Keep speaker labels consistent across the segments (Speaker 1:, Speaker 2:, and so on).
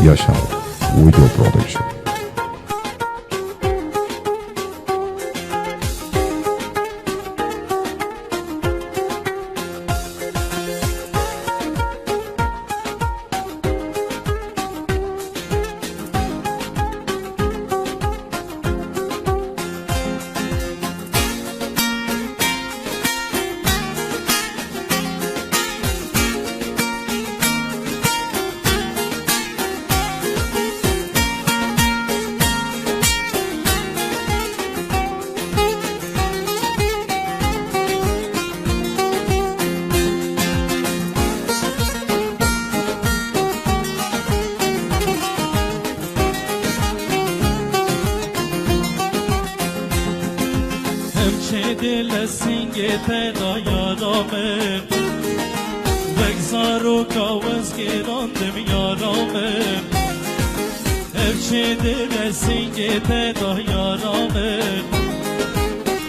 Speaker 1: Yaşar Video Production.
Speaker 2: دل سنگ پیدا یارامه بگذار و کاوز گراندم یارامه هرچه دل سنگ پیدا یارامه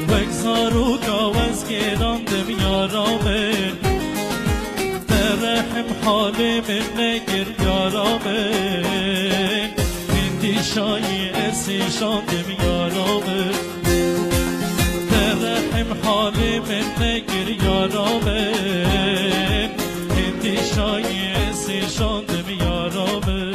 Speaker 2: بگذار و کاوز گراندم یارامه برحم حال من نگر یارامه هندی شایی اسی شاندم یارامه حال من نگر یارامه هندی شایی سی شاندم یارامه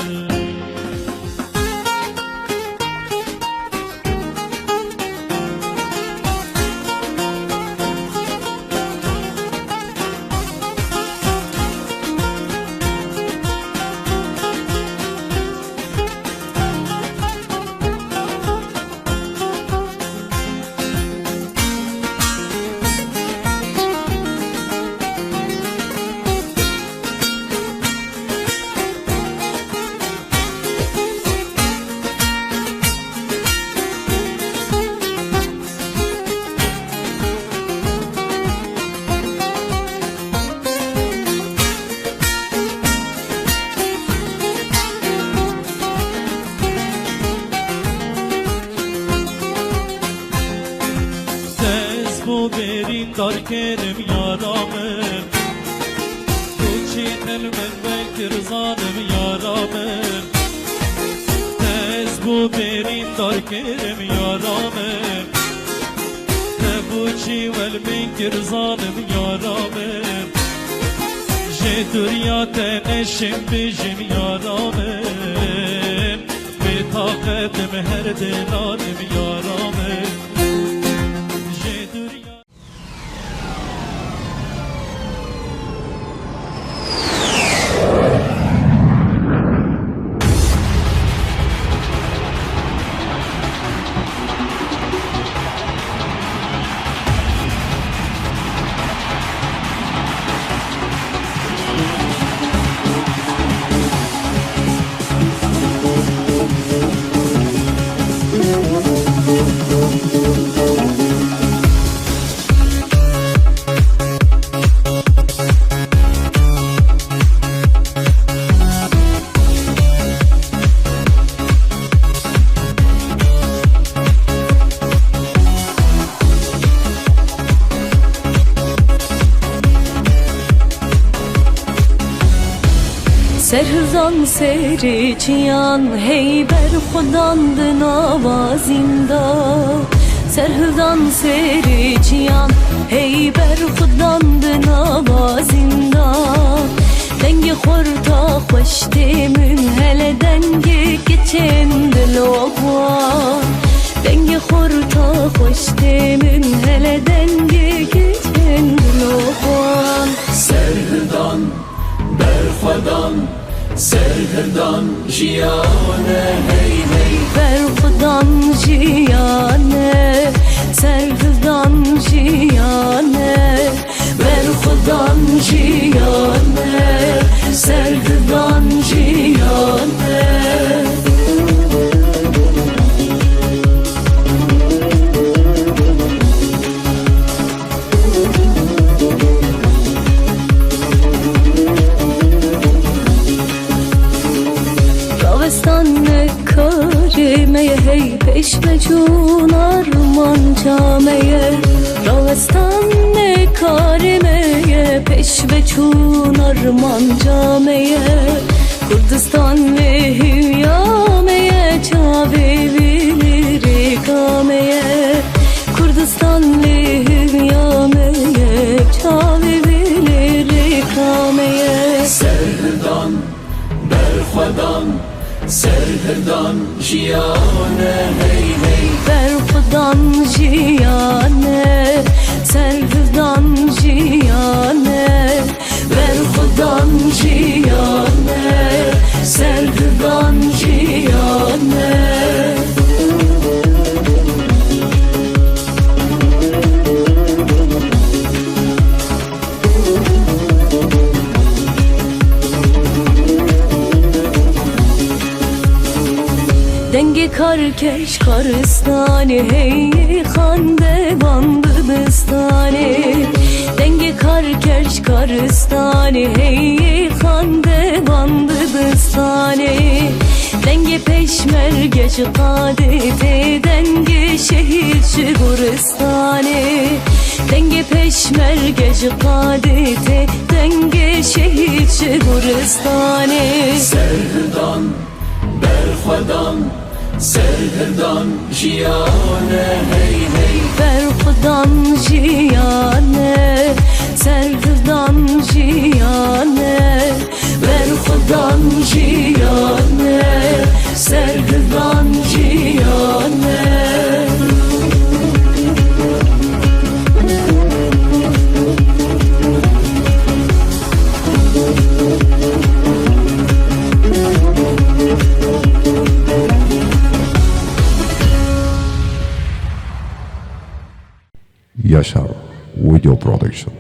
Speaker 2: bu berin dar kerim yaramı Kuçi elmen bekir zalim yaramı Tez bu berin dar kerim yaramı Tebuçi vel bekir zalim yaramı Jedurya teneşim bijim yaramı Bitaketim her delalim yaramı
Speaker 3: Serhizan seri çiyan heyber xudandı navazinda Serhizan seri çiyan heyber xudandı navazinda Dengi xorta xoştemim hele dengi geçen dilova Dengi xorta xoştemim hele dengi geçen dilova
Speaker 4: Serhizan berxudan Serhirdan jiyane hey hey
Speaker 3: Berxudan jiyane Serhirdan jiyane Berxudan jiyane Serhirdan jiyane hey peşme çun arman cameye Ravestan ne karimeye peşme çun arman cameye Kurdistan ve hüyameye çavevilir ikameye Kurdistan ve hüyameye çavevilir ikameye
Speaker 4: Serhirdan, berxwedan, serhirdan jiyane hey hey
Speaker 3: Berxwedan jiyane serhirdan jiyane Berxwedan jiyane serhirdan jiyane Dengi karkeş karistani hey khande bandistani Dengi karkeş karistani hey khande bandistani Dengi peşmerge çıkadete dengi şehir şiguristani Dengi peşmerge çıkadete dengi şehir şiguristani
Speaker 4: Serhirdan, berxwedan, serhirdan jiyane hey hey
Speaker 3: Berxwedan jiyane serhirdan jiyane
Speaker 4: Berxwedan jiyane serhirdan jiyane
Speaker 1: Yaşar Video Production.